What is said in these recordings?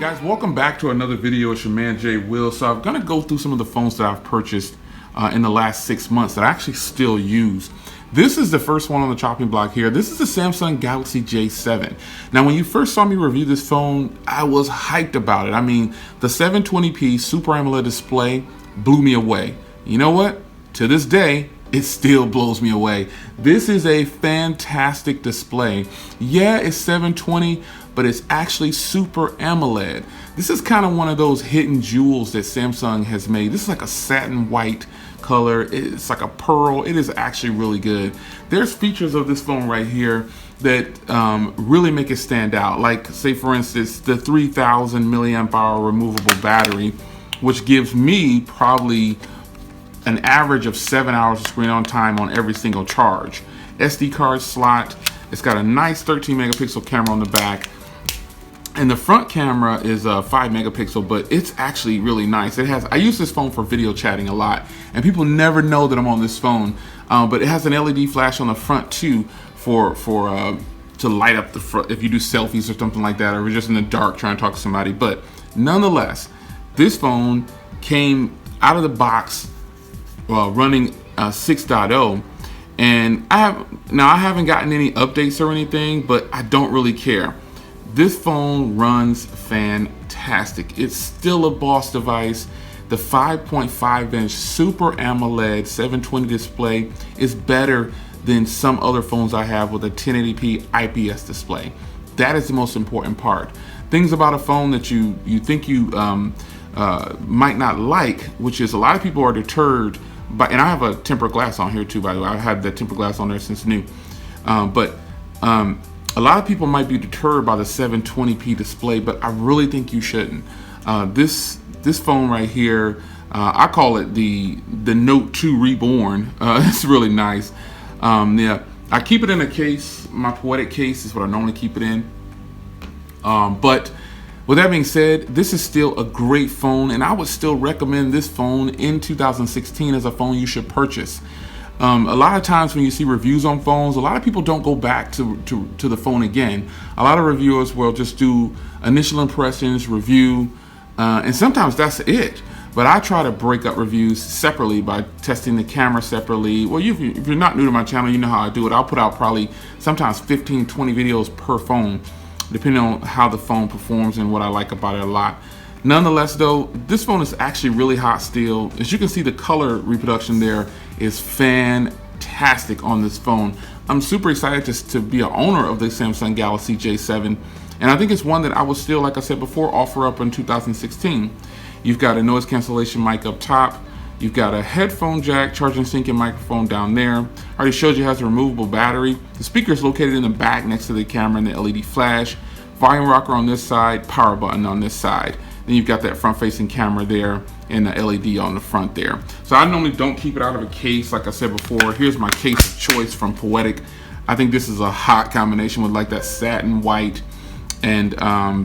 Guys, welcome back to another video. It's your man Jay Will. So I'm going to go through some of the phones that I've purchased in the last 6 months that I actually still use. This is the first one on the chopping block here. This is the Samsung Galaxy J7. Now, when you first saw me review this phone, I was hyped about it. I mean, the 720p Super AMOLED display blew me away. You know what? To this day, it still blows me away. This is a fantastic display. Yeah, it's 720, but it's actually Super AMOLED. This is kind of one of those hidden jewels that Samsung has made. This is like a satin white color. It's like a pearl. It is actually really good. There's features of this phone right here that really make it stand out. Like, say for instance, the 3000 milliamp hour removable battery, which gives me probably an average of 7 hours of screen on time on every single charge. SD card slot. It's got a nice 13 megapixel camera on the back. And the front camera is 5 megapixel, but it's actually really nice. I use this phone for video chatting a lot, and people never know that I'm on this phone. But it has an LED flash on the front too to light up the front if you do selfies or something like that, or you're just in the dark trying to talk to somebody. But nonetheless, this phone came out of the box running 6.0. And I haven't gotten any updates or anything, but I don't really care. This phone runs fantastic. It's still a boss device. The 5.5 inch Super AMOLED 720 display is better than some other phones I have with a 1080p IPS display. That is the most important part. Things about a phone that you think you might not like, which is a lot of people are deterred by, and I have a tempered glass on here too, by the way. I've had the tempered glass on there since new. A lot of people might be deterred by the 720p display, but I really think you shouldn't. This phone right here, I call it the Note 2 Reborn. It's really nice. Yeah, I keep it in a case. My Poetic case is what I normally keep it in. But with that being said, this is still a great phone, and I would still recommend this phone in 2016 as a phone you should purchase. A lot of times when you see reviews on phones, a lot of people don't go back to the phone again. A lot of reviewers will just do initial impressions, review, and sometimes that's it. But I try to break up reviews separately by testing the camera separately. Well, if you're not new to my channel, you know how I do it. I'll put out probably sometimes 15, 20 videos per phone, depending on how the phone performs and what I like about it a lot. Nonetheless though, this phone is actually really hot still. As you can see, the color reproduction there is fantastic on this phone. I'm super excited to be an owner of the Samsung Galaxy J7, and I think it's one that I will still, like I said before, offer up in 2016. You've got a noise cancellation mic up top. You've got a headphone jack, charging syncing microphone down there. I already showed you it has a removable battery. The speaker is located in the back next to the camera and the LED flash. Volume rocker on this side, power button on this side. Then you've got that front-facing camera there and the LED on the front there. So I normally don't keep it out of a case, like I said before. Here's my case of choice from Poetic. I think this is a hot combination with like that satin white and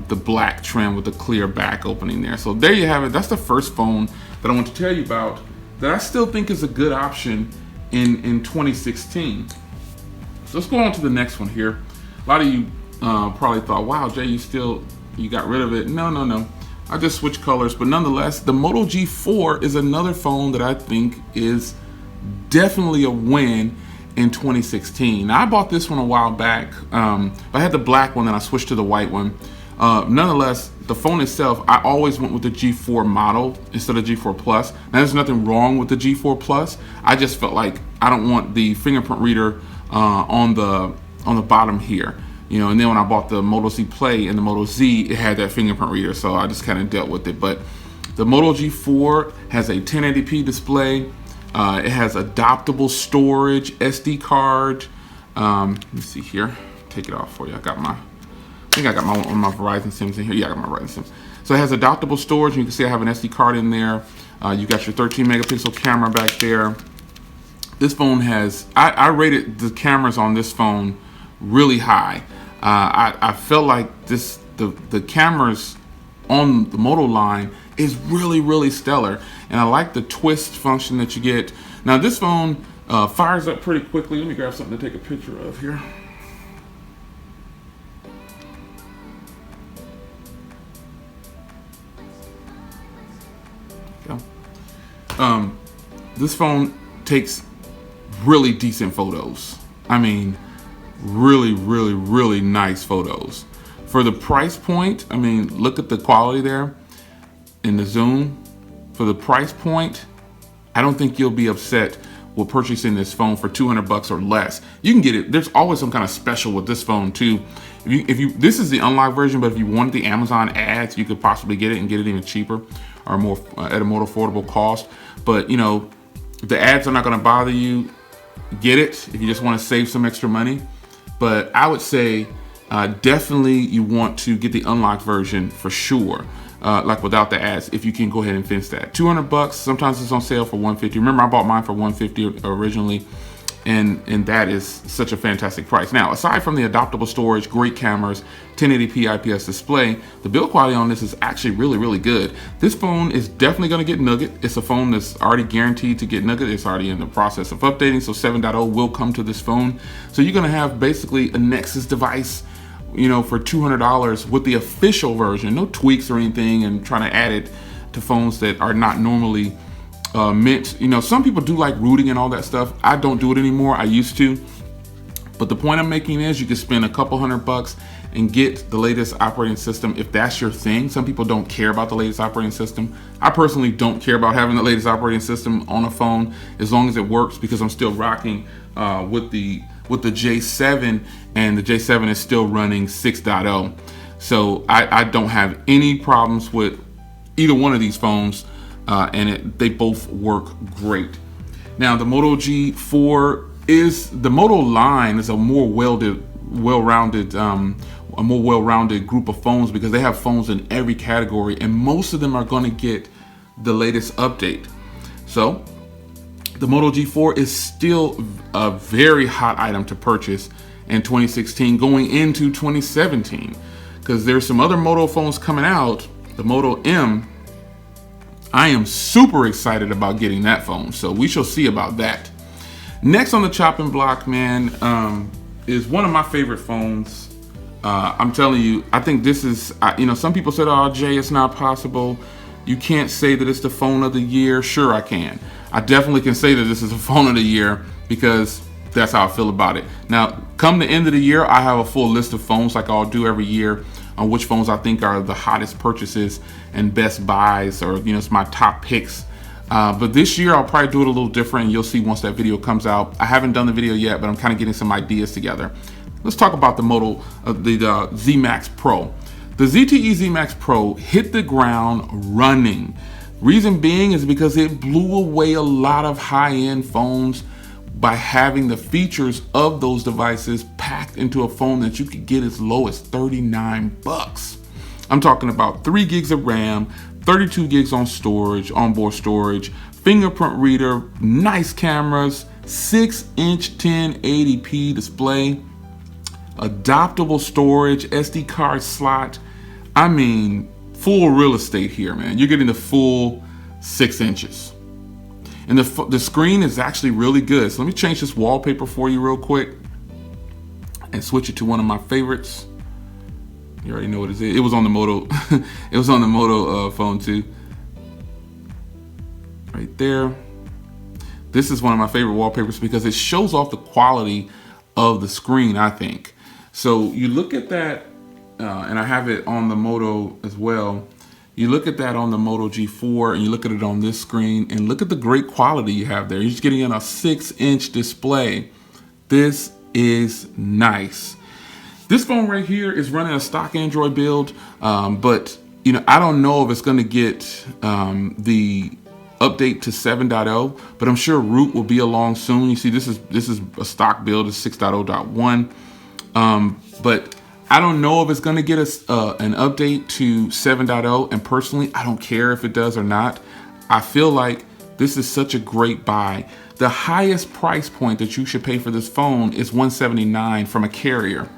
the black trim with the clear back opening there. So there you have it. That's the first phone that I want to tell you about that I still think is a good option in 2016. So let's go on to the next one here. A lot of you probably thought, wow, Jay, you got rid of it. No. I just switched colors, but nonetheless, the Moto G4 is another phone that I think is definitely a win in 2016. Now, I bought this one a while back. I had the black one, then I switched to the white one. Nonetheless, the phone itself, I always went with the G4 model instead of G4 Plus. Now, there's nothing wrong with the G4 Plus. I just felt like I don't want the fingerprint reader on the bottom here. You know, and then when I bought the Moto Z Play and the Moto Z, it had that fingerprint reader, so I just kind of dealt with it. But the Moto G4 has a 1080p display. It has adaptable storage, SD card. Let me see here. Take it off for you. I think I got one of my Verizon Sims in here. Yeah, I got my Verizon Sims. So it has adaptable storage. You can see I have an SD card in there. You got your 13 megapixel camera back there. This phone has, I rated the cameras on this phone really high. I felt like the cameras on the Moto line is really stellar, and I like the twist function that you get. Now this phone fires up pretty quickly. Let me grab something to take a picture of here. This phone takes really decent photos. I mean, really, really, really nice photos. For the price point, I mean, look at the quality there in the zoom. For the price point, I don't think you'll be upset with purchasing this phone for 200 bucks or less. You can get it. There's always some kind of special with this phone too. This is the unlocked version, but if you wanted the Amazon ads, you could possibly get it and get it even cheaper or more at a more affordable cost. But you know, the ads are not going to bother you. Get it if you just want to save some extra money. But I would say definitely you want to get the unlocked version for sure. Like without the ads, if you can go ahead and finish that. 200 bucks, sometimes it's on sale for 150. Remember, I bought mine for 150 originally, and that is such a fantastic price. Now, aside from the adaptable storage, great cameras, 1080p IPS display, the build quality on this is actually really, really good. This phone is definitely going to get Nugget. It's a phone that's already guaranteed to get Nugget. It's already in the process of updating, so 7.0 will come to this phone. So you're going to have basically a Nexus device, you know, for $200 with the official version, no tweaks or anything, and trying to add it to phones that are not normally meant. You know, some people do like rooting and all that stuff. I don't do it anymore. I used to. But the point I'm making is you can spend a couple $100 and get the latest operating system if that's your thing. Some people don't care about the latest operating system. I personally don't care about having the latest operating system on a phone as long as it works, because I'm still rocking with the J7, and the J7 is still running 6.0. So I don't have any problems with either one of these phones, and they both work great. Now the Moto G4 the Moto line is a more well-rounded group of phones, because they have phones in every category, and most of them are going to get the latest update. So the Moto G4 is still a very hot item to purchase in 2016 going into 2017, because there's some other Moto phones coming out. The Moto M, I am super excited about getting that phone, so we shall see about that. Next on the chopping block, man, is one of my favorite phones. I'm telling you, I think this is, you know, some people said, oh, Jay, it's not possible. You can't say that it's the phone of the year. Sure, I can. I definitely can say that this is a phone of the year, because that's how I feel about it. Now, come the end of the year, I have a full list of phones, like I'll do every year, on which phones I think are the hottest purchases and best buys, or, you know, it's my top picks. But this year I'll probably do it a little different, and you'll see once that video comes out. I haven't done the video yet, but I'm kind of getting some ideas together. Let's talk about the ZMax Pro. The ZTE ZMax Pro hit the ground running. Reason being is because it blew away a lot of high-end phones by having the features of those devices packed into a phone that you could get as low as 39 bucks. I'm talking about 3 gigs of RAM, 32 gigs on storage, onboard storage, fingerprint reader, nice cameras, 6-inch 1080p display, adaptable storage, SD card slot. I mean, full real estate here, man. You're getting the full 6 inches. And the screen is actually really good. So let me change this wallpaper for you real quick and switch it to one of my favorites. You already know what it is. It was on the Moto. It was on the Moto phone too. Right there. This is one of my favorite wallpapers because it shows off the quality of the screen, I think. So you look at that, and I have it on the Moto as well. You look at that on the Moto G4, and you look at it on this screen, and look at the great quality you have there. You're just getting on a 6-inch display. This is nice. This phone right here is running a stock Android build, but you know, I don't know if it's going to get the update to 7.0, but I'm sure root will be along soon. You see, this is a stock build, it's 6.0.1, but I don't know if it's going to get us an update to 7.0, and personally, I don't care if it does or not. I feel like this is such a great buy. The highest price point that you should pay for this phone is $179 from a carrier.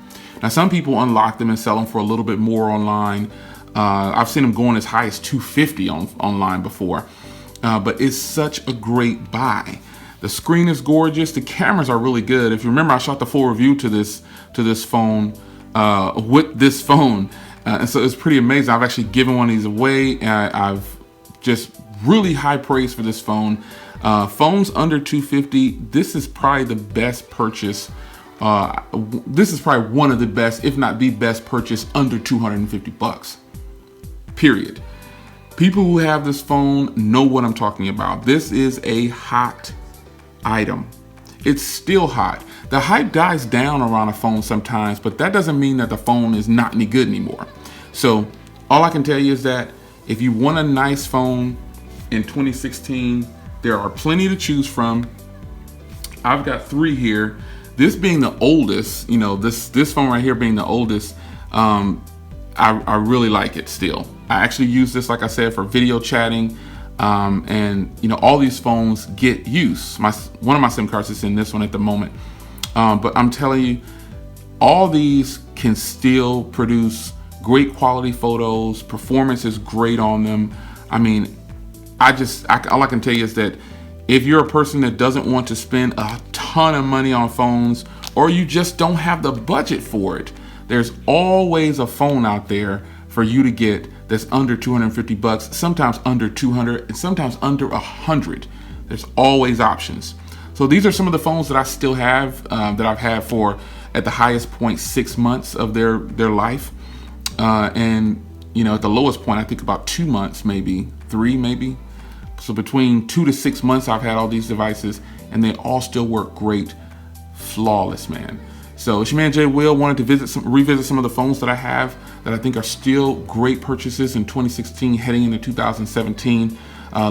Now, some people unlock them and sell them for a little bit more online. I've seen them going as high as $250 online before, but it's such a great buy. The screen is gorgeous. The cameras are really good. If you remember, I shot the full review to this phone with this phone, and so it's pretty amazing. I've actually given one of these away, and I've just really high praise for this phone. Phones under $250, this is probably the best purchase. This is probably one of the best, if not the best purchase under $250, period. People who have this phone know what I'm talking about. This is a hot item. It's still hot. The hype dies down around a phone sometimes, but that doesn't mean that the phone is not any good anymore. So all I can tell you is that if you want a nice phone in 2016, there are plenty to choose from. I've got 3 here. This being the oldest, you know, this phone right here being the oldest, I really like it still. I actually use this, like I said, for video chatting, and you know, all these phones get use. One of my SIM cards is in this one at the moment, but I'm telling you, all these can still produce great quality photos. Performance is great on them. I mean, all I can tell you is that if you're a person that doesn't want to spend a ton of money on phones, or you just don't have the budget for it, there's always a phone out there for you to get that's under $250, sometimes under $200, and sometimes under $100. There's always options. So these are some of the phones that I still have, that I've had for at the highest point 6 months of their life, and you know, at the lowest point I think about 2 months, maybe 3, maybe. So between 2 to 6 months I've had all these devices, and they all still work great, flawless, man. So it's your man Jay Will. Wanted to revisit some of the phones that I have that I think are still great purchases in 2016 heading into 2017.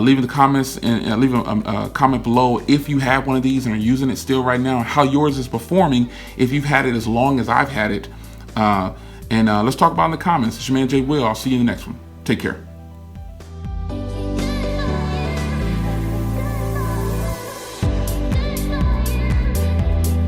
Leave in the comments and leave a comment below if you have one of these and are using it still right now, how yours is performing if you've had it as long as I've had it. And let's talk about it in the comments. It's your man Jay Will. I'll see you in the next one. Take care.